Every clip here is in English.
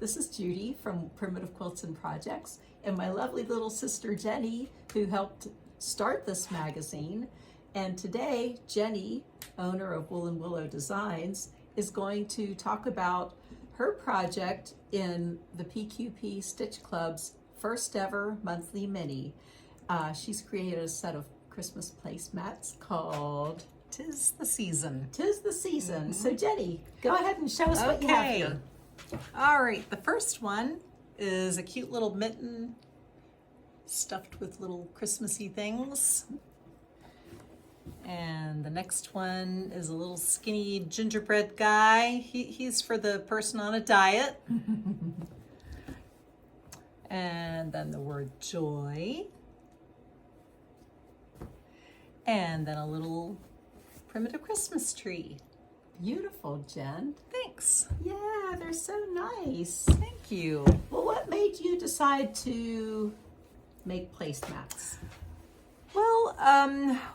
This is Judy from Primitive Quilts and Projects, and my lovely little sister Jenny, who helped start this magazine. And today, Jenny, owner of Woolen Willow Designs, is going to talk about her project in the PQP Stitch Club's first ever monthly mini. She's created a set of Christmas placemats called Tis the Season. Tis the Season. So Jenny, go ahead and show us what you have here. All right, the first one is a cute little mitten stuffed with little Christmassy things. And the next one is a little skinny gingerbread guy. He's for the person on a diet. And then the word joy. And then a little primitive Christmas tree. Beautiful, Jen. Thanks. Yeah, they're so nice. Thank you. Well, what made you decide to make placemats? Well,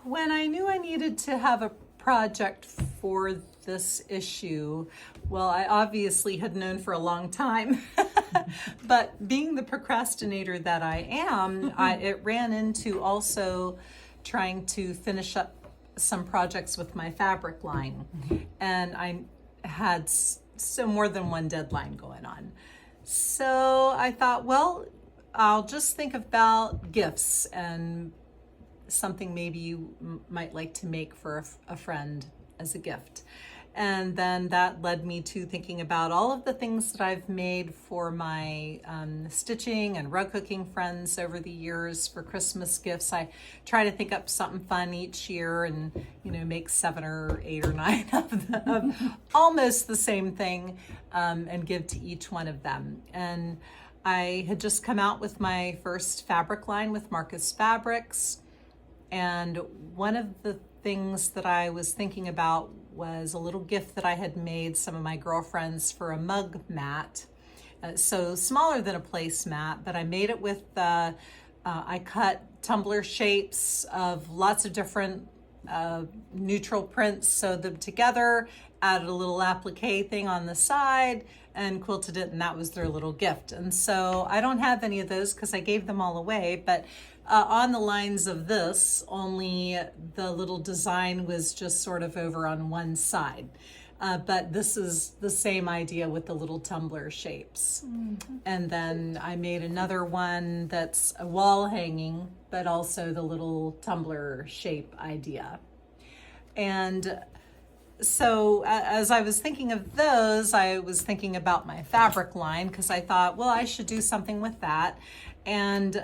when I knew I needed to have a project for this issue, well, I obviously had known for a long time, but being the procrastinator that I am, it ran into also trying to finish up some projects with my fabric line. And I had so more than one deadline going on. So I thought, well, I'll just think about gifts and something maybe you might like to make for a friend as a gift. And then that led me to thinking about all of the things that I've made for my stitching and rug hooking friends over the years for Christmas gifts. I try to think up something fun each year and, you know, make 7 or 8 or 9 of them, almost the same thing, and give to each one of them. And I had just come out with my first fabric line with Marcus Fabrics. And one of the things that I was thinking about was a little gift that I had made some of my girlfriends for a mug mat. So smaller than a placemat, but I made it with, I cut tumbler shapes of lots of different neutral prints, sewed them together, added a little applique thing on the side, and quilted it, and that was their little gift. And so I don't have any of those because I gave them all away, but on the lines of this, only the little design was just sort of over on one side. But this is the same idea with the little tumbler shapes. Mm-hmm. And then I made another one that's a wall hanging, but also the little tumbler shape idea. And so as I was thinking of those, I was thinking about my fabric line because I thought, well, I should do something with that. And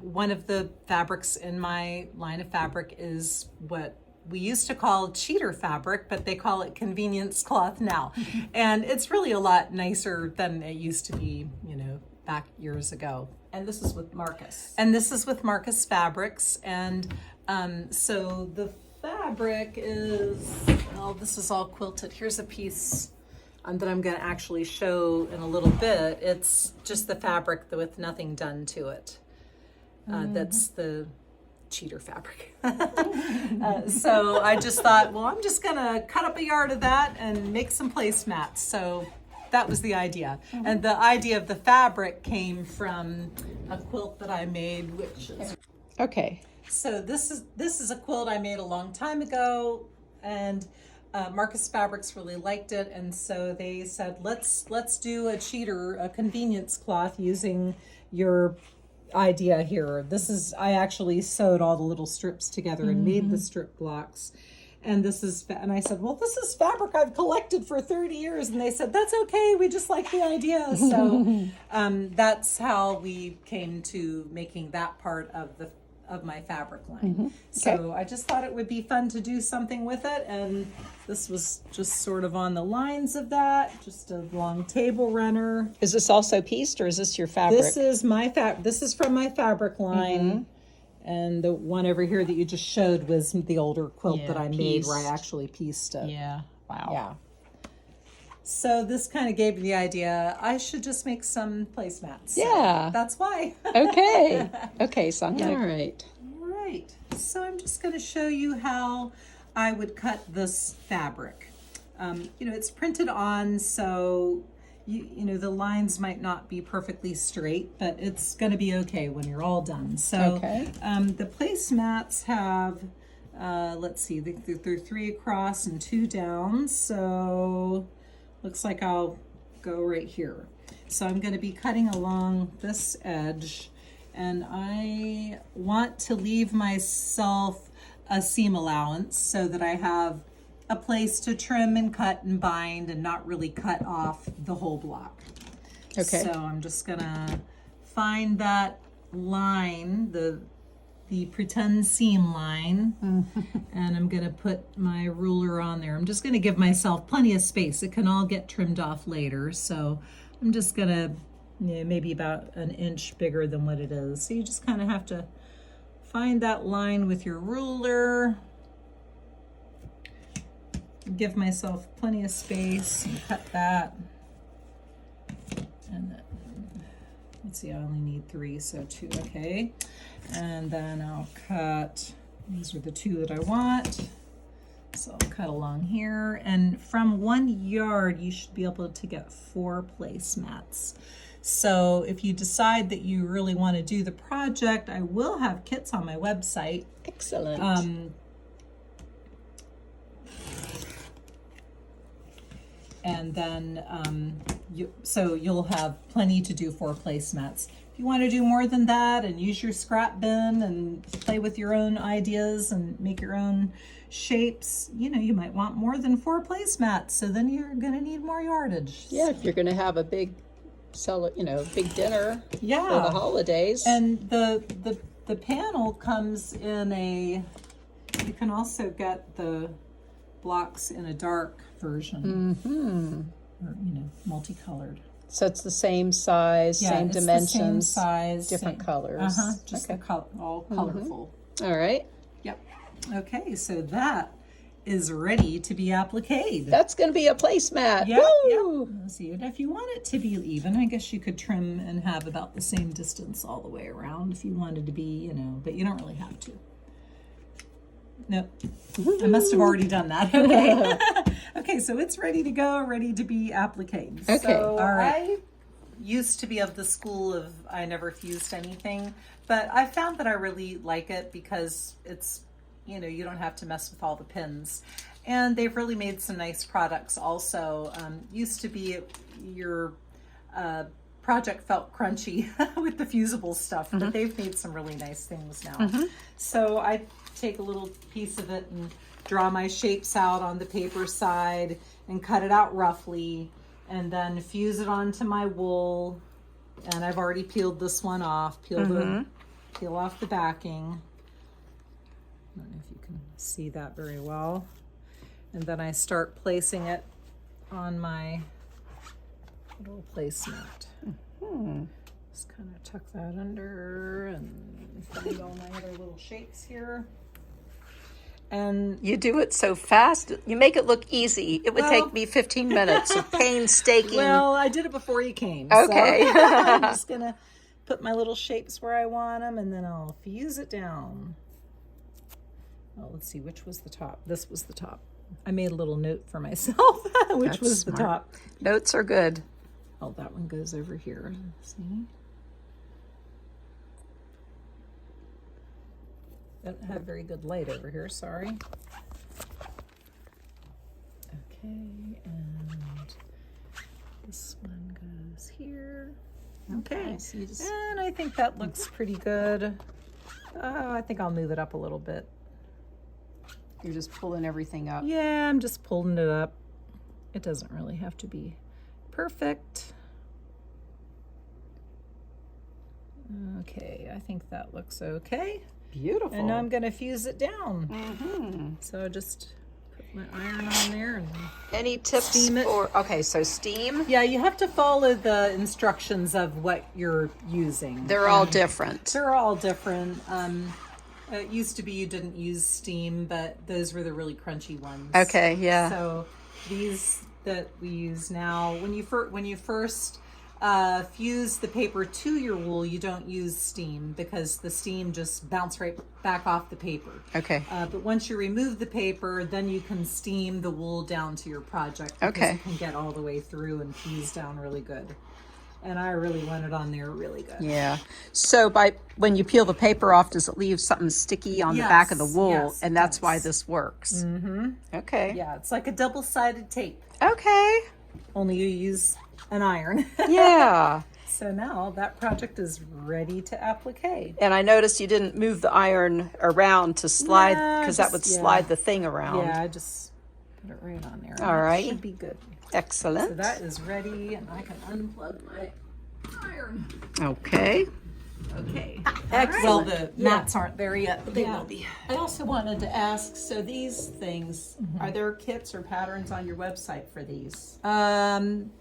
one of the fabrics in my line of fabric is what we used to call cheater fabric, but they call it convenience cloth now. And it's really a lot nicer than it used to be, you know, back years ago. And this is with Marcus. And this is with Marcus Fabrics. And so the fabric is, well, this is all quilted. Here's a piece that I'm going to actually show in a little bit. It's just the fabric with nothing done to it. That's the cheater fabric. So I just thought, well, I'm just gonna cut up a yard of that and make some placemats. So that was the idea. Mm-hmm. And the idea of the fabric came from a quilt that I made, which is... Okay. So this is a quilt I made a long time ago, and Marcus Fabrics really liked it, and so they said, let's do a cheater, a convenience cloth using your idea here. I actually sewed all the little strips together and made the strip blocks. And and I said, well, this is fabric I've collected for 30 years. And they said, that's okay. We just like the idea. So that's how we came to making that part of my fabric line. Okay. So I just thought it would be fun to do something with it. And this was just sort of on the lines of that, just a long table runner. Is this also pieced or is this your fabric? This is this is from my fabric line. And the one over here that you just showed was the older quilt that I made where I actually pieced it. Yeah. Wow. Yeah. So this kind of gave me the idea, I should just make some placemats. Yeah. So that's why. Okay. Okay, so I'm All gonna... right. All right. So I'm just going to show you how I would cut this fabric. You know, it's printed on, so you know, the lines might not be perfectly straight, but it's going to be okay when you're all done. So Okay. the placemats have, let's see, they're 3 across and 2 down. So looks like I'll go right here. So I'm going to be cutting along this edge, and I want to leave myself a seam allowance so that I have a place to trim and cut and bind and not really cut off the whole block. Okay. So I'm just gonna find that line, the pretend seam line, and I'm gonna put my ruler on there. I'm just gonna give myself plenty of space. It can all get trimmed off later. So I'm just gonna, maybe about an inch bigger than what it is. So you just kind of have to find that line with your ruler. Give myself plenty of space and cut that. And then, let's see, I only need 3, so 2, okay. And then I'll cut, these are the 2 that I want. So I'll cut along here. And from 1 yard, you should be able to get 4 placemats. So if you decide that you really want to do the project, I will have kits on my website. Excellent. And then you'll have plenty to do 4 placemats. If you want to do more than that and use your scrap bin and play with your own ideas and make your own shapes, you might want more than 4 placemats. So then you're going to need more yardage. Yeah, if you're going to have a big big dinner for the holidays. And the panel comes in you can also get the blocks in a dark version, or multicolored. So it's the same size, same it's dimensions, the same size, different colors. Just Okay. all colorful. All right. Yep. Okay, so that is ready to be appliqued. That's going to be a placemat. Yeah. Woo! Let's see. And if you want it to be even, I guess you could trim and have about the same distance all the way around if you wanted to be, but you don't really have to. Nope. I must have already done that. Okay. Okay, so it's ready to go, ready to be appliqued. Okay. So all right. I used to be of the school of I never fused anything, but I found that I really like it because it's, you don't have to mess with all the pins. And they've really made some nice products also. Used to be your project felt crunchy with the fusible stuff, but they've made some really nice things now. So I take a little piece of it and draw my shapes out on the paper side and cut it out roughly, and then fuse it onto my wool. And I've already peeled this one off, peel off the backing. I don't know if you can see that very well. And then I start placing it on my little placemat. Just kind of tuck that under and find all my other little shapes here. And You do it so fast. You make it look easy. It would take me 15 minutes of painstaking. well, I did it before you came. Okay. So I'm just gonna put my little shapes where I want them, and then I'll fuse it down. Oh, let's see, which was the top? This was the top. I made a little note for myself, which That's was smart. the top. Notes are good. Oh, that one goes over here. See? Don't have very good light over here, sorry. Okay, and this one goes here. Okay, So you just, and I think that looks pretty good. Oh, I think I'll move it up a little bit. you're just pulling everything up. Yeah, I'm just pulling it up. It doesn't really have to be perfect. Okay, I think that looks okay. Beautiful. And now I'm going to fuse it down. So just put my iron on there. And Any tips Steam it. for, okay, so steam? yeah, you have to follow the instructions of what you're using. They're all different. They're all different. It used to be you didn't use steam, but those were the really crunchy ones. Okay, yeah. So these that we use now, when you first fuse the paper to your wool, you don't use steam because the steam just bounce right back off the paper. Okay. But once you remove the paper, then you can steam the wool down to your project because Okay. it can get all the way through and fuse down really good. And I really want it on there really good. Yeah. So when you peel the paper off, does it leave something sticky on the back of the wool? Yes, And it that's why does. this works. Mm-hmm. Okay. Yeah, it's like a double-sided tape, Okay. only you use an iron. Yeah. So now that project is ready to applique. And I noticed you didn't move the iron around to slide No, because that would just- slide yeah. the thing around. Yeah, I just put it right on there. All That right. should be good. Excellent. So that is ready, and I can unplug my iron. Okay. Okay. Well, the mats aren't there yet, but they Yeah. will be. I also wanted to ask, so these things, are there kits or patterns on your website for these?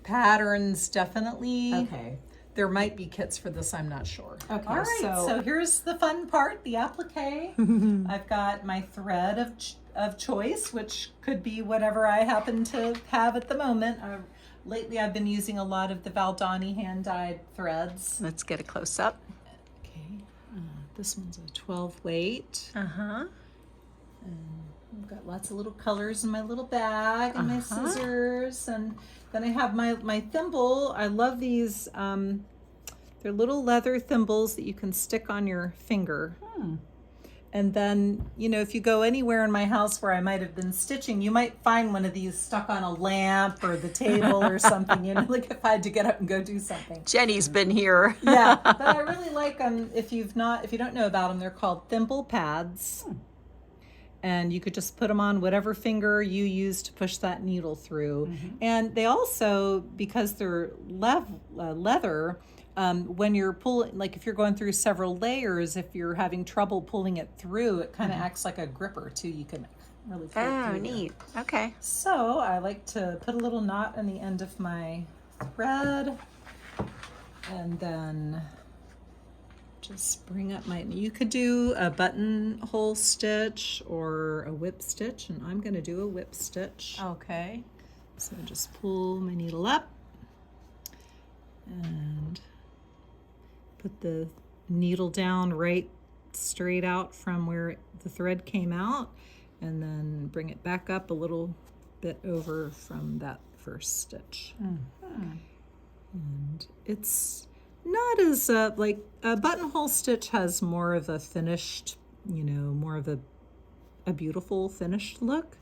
Patterns, definitely. Okay. There might be kits for this, I'm not sure. Okay, All right, so- so here's the fun part, the applique. I've got my thread of choice, which could be whatever I happen to have at the moment. Lately, I've been using a lot of the Valdani hand-dyed threads. Let's get a close up. Okay, this one's a 12 weight. Uh-huh. I've got lots of little colors in my little bag and my scissors, and then I have my thimble. I love these. They're little leather thimbles that you can stick on your finger. And then, you know, if you go anywhere in my house where I might have been stitching, you might find one of these stuck on a lamp or the table or something, you know, like if I had to get up and go do something. Jenny's been here. Yeah, but I really like them. If you don't know about them, they're called thimble pads. And you could just put them on whatever finger you use to push that needle through. And they also, because they're leather, when you're pulling, like if you're going through several layers, if you're having trouble pulling it through, it kind of acts like a gripper too. You can really pull it Oh, through there. neat. Okay. So I like to put a little knot on the end of my thread, and then just bring up you could do a buttonhole stitch or a whip stitch, and I'm going to do a whip stitch. Okay. So just pull my needle up and put the needle down right straight out from where the thread came out, and then bring it back up a little bit over from that first stitch. And it's not as like a buttonhole stitch has more of a finished, you know, more of a beautiful finished look.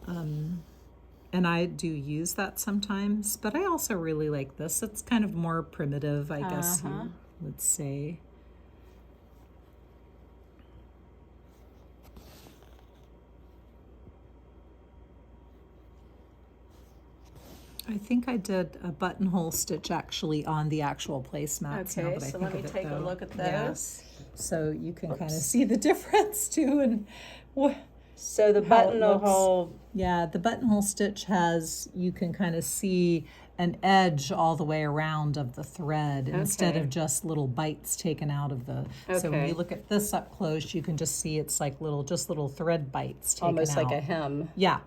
And I do use that sometimes, but I also really like this. It's kind of more primitive, I guess you would say. I think I did a buttonhole stitch actually on the actual placemats. now Okay, that I so think let me of it, take a though. look at Yeah. those. So you can kind of see the difference too, and So the how it buttonhole. yeah, the buttonhole stitch has, you can kind of see an edge all the way around of the thread instead Okay. of just little bites taken out of the. So when Okay. you look at this up close, you can just see it's like just little thread bites taken Almost out. like a hem. Yeah.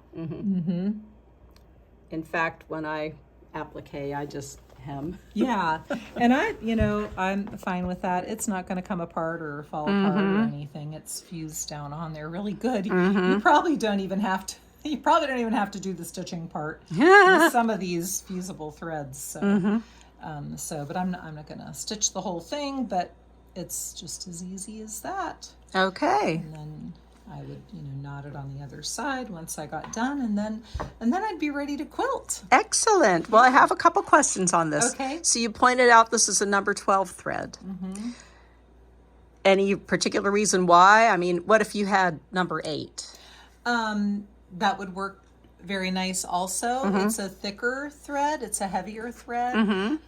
In fact, when I applique, I just hem. Yeah. And I'm fine with that. It's not going to come apart or fall apart or anything. It's fused down on there really good. You probably don't even have to. You probably don't even have to do the stitching part with some of these fusible threads. So, but I'm not going to stitch the whole thing, but it's just as easy as that. Okay. And then I would, knot it on the other side once I got done, and then I'd be ready to quilt. Excellent. Well, I have a couple questions on this. Okay. So you pointed out this is a number 12 thread. Any particular reason why? I mean, what if you had number 8? That would work very nice also. It's a thicker thread. It's a heavier thread.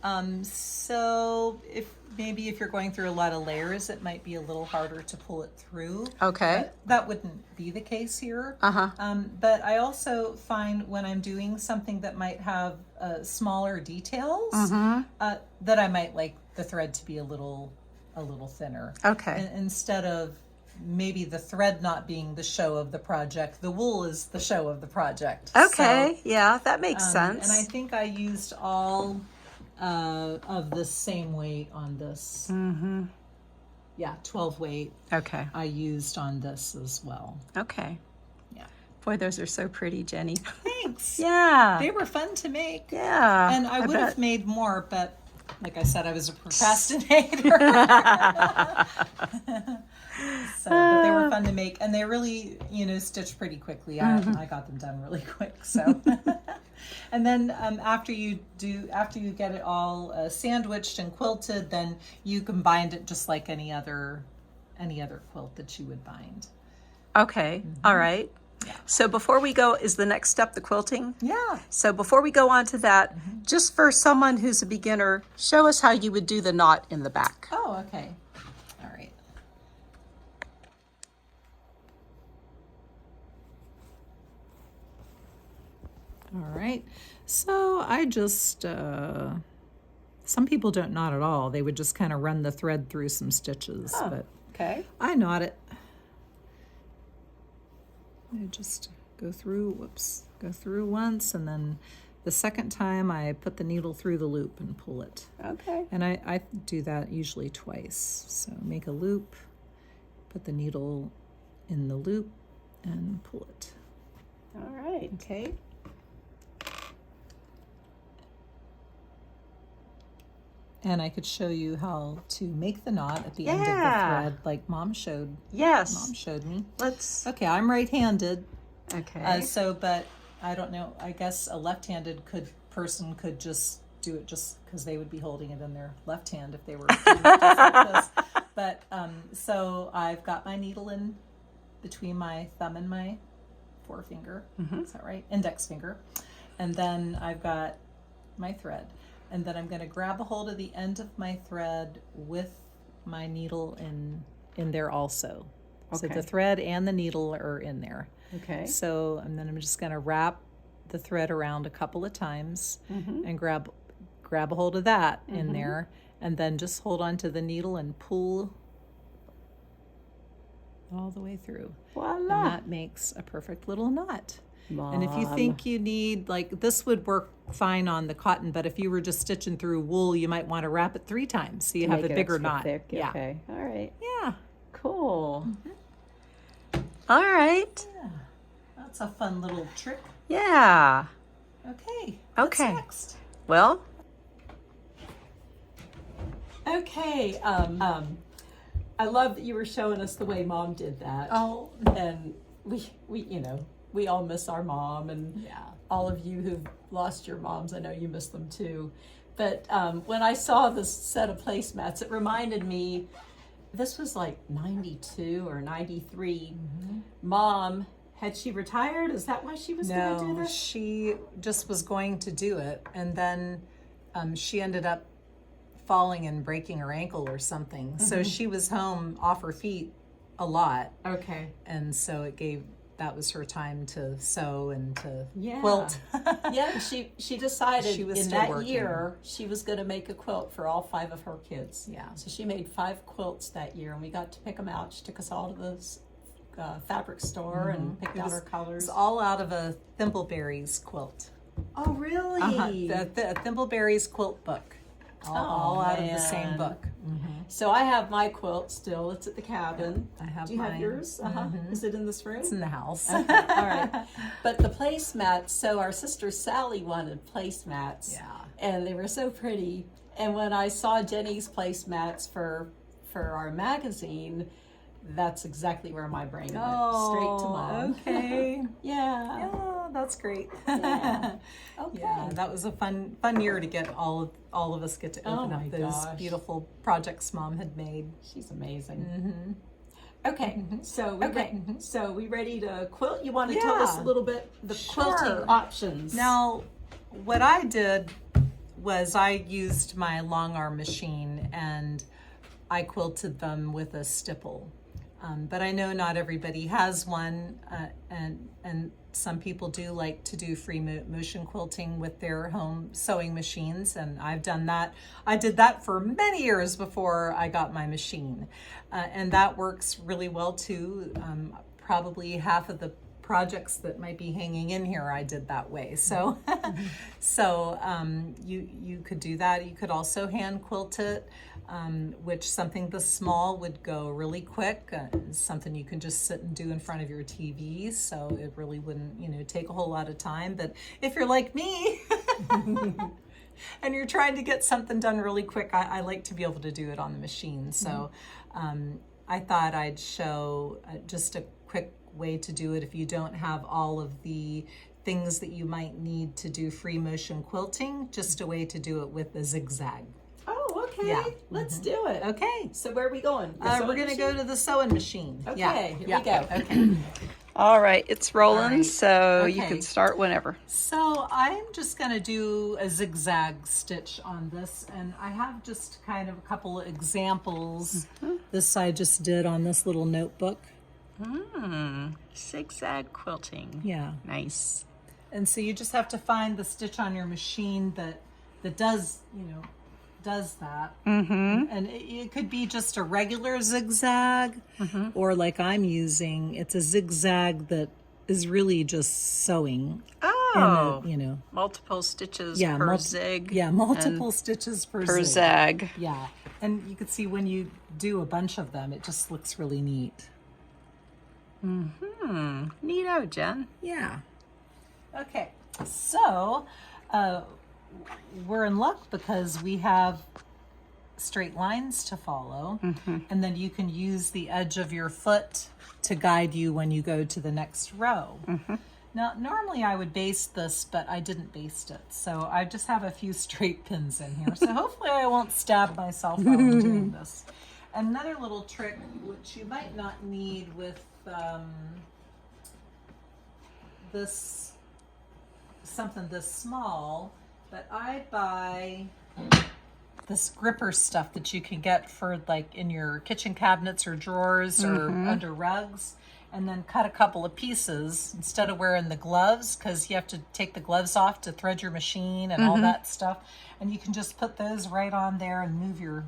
So if you're going through a lot of layers, it might be a little harder to pull it through. Okay. But that wouldn't be the case here. But I also find when I'm doing something that might have smaller details, that I might like the thread to be a little thinner. Okay. Instead of maybe the thread not being the show of the project, the wool is the show of the project. Okay. Yeah, that makes sense. And I think I used all of the same weight on this. Yeah, 12 weight Okay. I used on this as well. Okay. Yeah. Boy, those are so pretty, Jenny. Thanks. Yeah. They were fun to make. Yeah. And I would have bet. made more, but like I said, I was a procrastinator. But they were fun to make, and they really, stitched pretty quickly. I got them done really quick. So, and then after you get it all sandwiched and quilted, then you can bind it just like any other quilt that you would bind. Okay. All right. So before we go, is the next step the quilting? Yeah. So before we go on to that, just for someone who's a beginner, show us how you would do the knot in the back. Oh, okay. All right. All right. So I just, some people don't knot at all. They would just kind of run the thread through some stitches, but Okay. I knot it. I just go through once, and then the second time I put the needle through the loop and pull it. Okay. And I do that usually twice. So make a loop, put the needle in the loop, and pull it. All right. Okay. And I could show you how to make the knot at the end of the Yeah. thread, like Mom showed Yes. me. Let's. Okay, I'm right-handed. Okay. But I don't know. I guess a left-handed person could just do it just because they would be holding it in their left hand if they were doing it just like this. But so I've got my needle in between my thumb and my forefinger. Is that right? Index finger. And then I've got my thread. And then I'm going to grab a hold of the end of my thread with my needle in there also. So Okay. the thread and the needle are in there. Okay. So, and then I'm just going to wrap the thread around a couple of times and grab a hold of that in there, and then just hold on to the needle and pull all the way through. Voila. And that makes a perfect little knot. And if you Mom. think you need, like, this would work fine on the cotton, but if you were just stitching through wool, you might want to wrap it 3 times so you have a Make it bigger extra knot. thick. Yeah. Okay. All right. Yeah. Cool. All right. That's a fun little trick. Yeah. Okay. Okay. What's next? Well, Okay, I love that you were showing us the way Mom did that. Oh. And we all miss our mom, and Yeah. all of you who've lost your moms, I know you miss them too. But when I saw this set of placemats, it reminded me, this was like 92 or 93. Mom, had she retired? Is that why she was going to do No, this? she just was going to do it, and then she ended up falling and breaking her ankle or something. So she was home off her feet a lot, Okay. and so that was her time to sew and to Yeah. quilt. Yeah, and she decided She was in still that working. year she was going to make a quilt for all 5 of her kids. Yeah. So she made 5 quilts that year, and we got to pick them out. She took us all to the fabric store and picked out our It's colors. all out of a Thimbleberries quilt. Oh, really? The Thimbleberries quilt book. All out of the same man. book. So I have my quilt still. It's at the cabin. I have Do you have mine. yours? Is it in this room? It's in the house. All right. But the placemats, so our sister Sally wanted placemats. Yeah. And they were so pretty. And when I saw Jenny's placemats for our magazine, that's exactly where my brain went. Straight to Mom. Okay. Yeah. Yeah, that's great. Yeah. Okay. Yeah, that was a fun year to get all of us get to open my up those gosh. beautiful projects Mom had made. She's amazing. Okay, so we ready to quilt? You want to tell us a Yeah. little bit the quilting Sure. options? Now, what I did was I used my long arm machine and I quilted them with a stipple. But I know not everybody has one, and some people do like to do free motion quilting with their home sewing machines, and I've done that. I did that for many years before I got my machine, and that works really well too. Probably half of the projects that might be hanging in here, I did that way. So, you could do that. You could also hand quilt it, which something this small would go really quick. Something you can just sit and do in front of your TV. So it really wouldn't, take a whole lot of time. But if you're like me, and you're trying to get something done really quick, I like to be able to do it on the machine. So I thought I'd show just a quick way to do it if you don't have all of the things that you might need to do free motion quilting, just a way to do it with a zigzag. Oh, okay. Yeah. Let's do it. Okay. So where are we going? We're going to go to the sewing machine. Okay, here we go. Okay. All right, it's rolling, All right. so you Okay. can start whenever. So I'm just going to do a zigzag stitch on this, and I have just kind of a couple of examples. This I just did on this little notebook. Zigzag quilting. Yeah. Nice. And so you just have to find the stitch on your machine that does, does that. And it could be just a regular zigzag, or like I'm using, it's a zigzag that is really just sewing. Oh, And, multiple stitches yeah, per zig. Yeah, multiple stitches per per zag. Yeah, and you can see when you do a bunch of them, it just looks really neat. Neato, Jen. Yeah. Okay, so we're in luck because we have straight lines to follow, and then you can use the edge of your foot to guide you when you go to the next row. Now, normally I would baste this, but I didn't baste it, so I just have a few straight pins in here. So hopefully I won't stab myself while I'm doing this. Another little trick, which you might not need with something this small, but I buy this gripper stuff that you can get for like in your kitchen cabinets or drawers or under rugs, and then cut a couple of pieces instead of wearing the gloves, because you have to take the gloves off to thread your machine and all that stuff, and you can just put those right on there and move your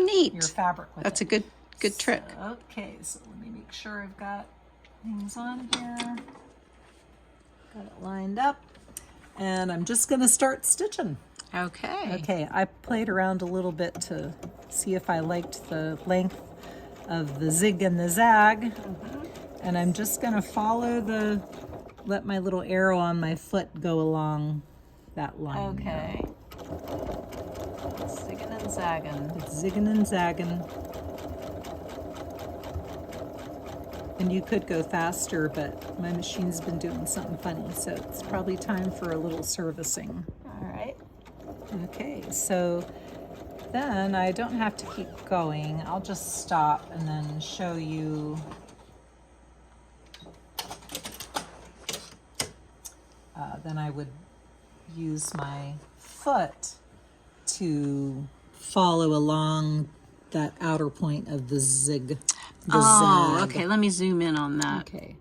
Neat. fabric with That's it. a good trick. Okay, so let me make sure I've got things on here. Got it lined up. And I'm just going to start stitching. Okay. Okay, I played around a little bit to see if I liked the length of the zig and the zag. And I'm just going to let my little arrow on my foot go along that line. Okay. Zigging and zagging. It's zigging and zagging. And you could go faster, but my machine's been doing something funny, so it's probably time for a little servicing. All right. Okay, so then I don't have to keep going. I'll just stop and then show you then I would use my foot to follow along that outer point of the zig. Oh, zag. okay. Let me zoom in on that. Okay.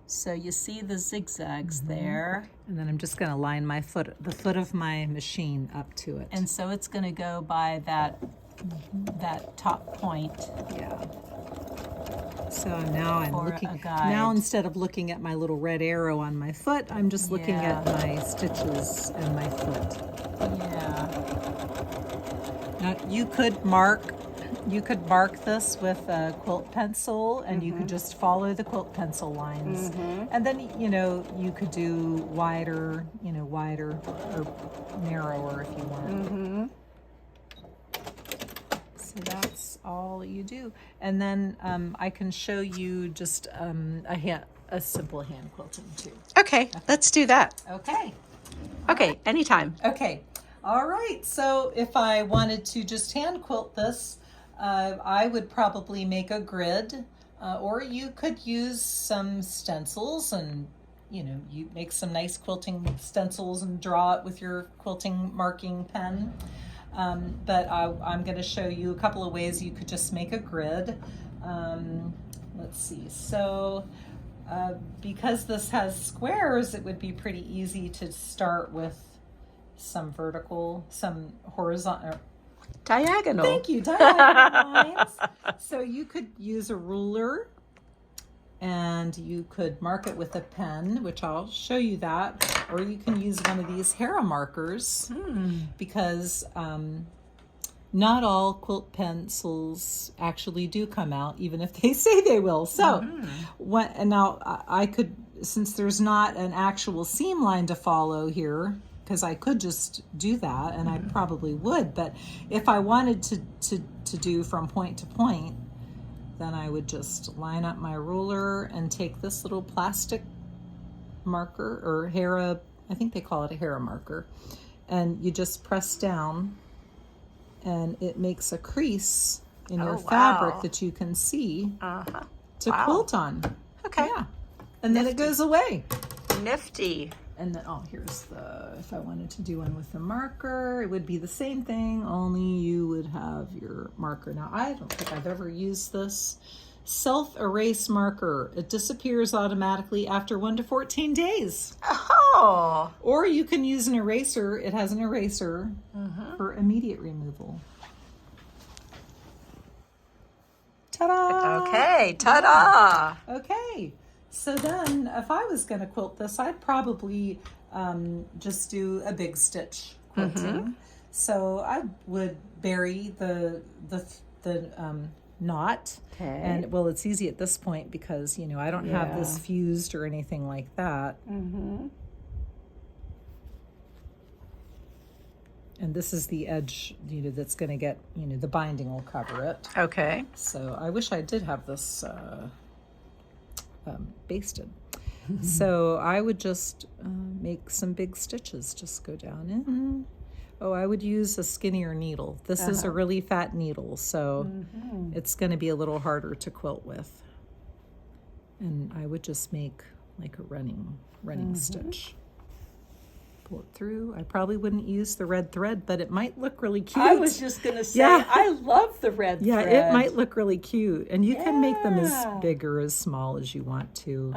So you see the zigzags there. And then I'm just going to line the foot of my machine up to it. And so it's going to go by that top point. Yeah. So now I'm For looking, a guide. now instead of looking at my little red arrow on my foot, I'm just looking Yeah. at my stitches and my foot. Yeah. Now you could mark this with a quilt pencil, and you could just follow the quilt pencil lines. And then, you could do wider or narrower if you want. So that's all you do. And then I can show you just a simple hand quilting too. Okay, let's do that. Okay. Okay, anytime. Okay. All right. So if I wanted to just hand quilt this, I would probably make a grid, or you could use some stencils and, you make some nice quilting stencils and draw it with your quilting marking pen. But I'm going to show you a couple of ways you could just make a grid. Let's see. So because this has squares, it would be pretty easy to start with some vertical, some horizontal. Diagonal. Thank you, diagonal lines. So you could use a ruler and you could mark it with a pen, which I'll show you that, or you can use one of these Hera markers because not all quilt pencils actually do come out, even if they say they will. So, and now I could, since there's not an actual seam line to follow here, because I could just do that, and I probably would, but if I wanted to do from point to point, then I would just line up my ruler and take this little plastic marker, or Hera, I think they call it a Hera marker, and you just press down, and it makes a crease in your fabric that you can see to quilt on. Okay. Yeah. And then it goes away. Nifty. And then, here's if I wanted to do one with the marker, it would be the same thing, only you would have your marker. Now, I don't think I've ever used this self-erase marker. It disappears automatically after 1 to 14 days. Oh. Or you can use an eraser. It has an eraser for immediate removal. Ta-da! Okay, ta-da! Okay, so then if I was going to quilt this, I'd probably just do a big stitch quilting. So I would bury the knot. Okay. And well, it's easy at this point because, you know, I don't have this fused or anything like that. And this is the edge, you know, that's going to get, you know, the binding will cover it. Okay. So I wish I did have this basted. So I would just make some big stitches, just go down in. Oh, I would use a skinnier needle. This is a really fat needle, so it's going to be a little harder to quilt with. And I would just make like a running stitch. Pull it through. I probably wouldn't use the red thread, but it might look really cute. I was just going to say, I love the red thread. Yeah, it might look really cute. And you can make them as big or as small as you want to.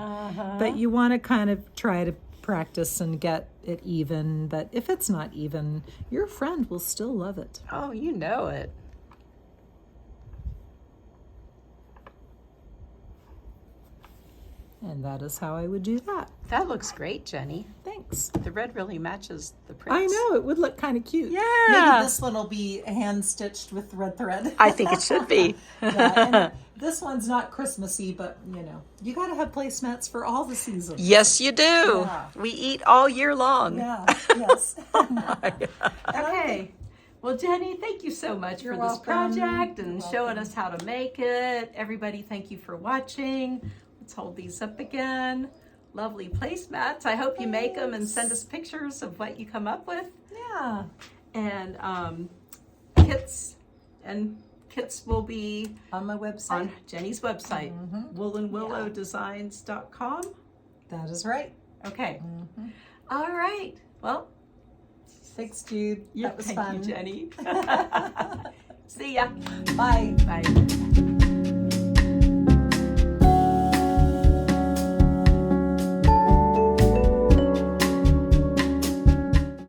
But you want to kind of try to practice and get it even. But if it's not even, your friend will still love it. Oh, you know it. And that is how I would do that. That looks great, Jenny. Thanks. The red really matches the prints. I know, it would look kind of cute. Yeah. Maybe this one will be hand stitched with red thread. I think it should be. And this one's not Christmassy, but you know, you got to have placemats for all the seasons. Yes, you do. Yeah. We eat all year long. Yeah, yes. Okay. Well, Jenny, thank you so much for this project and showing us how to make it. Everybody, thank you for watching. Let's hold these up again. Lovely placemats. I hope you make them and send us pictures of what you come up with. Yeah. And kits will be On my website. on Jenny's website, woolenwillowdesigns.com. That is right. Okay. All right. Well, Thanks, Jude. yeah, That was thank fun. you, Jenny. See ya. Bye. Bye.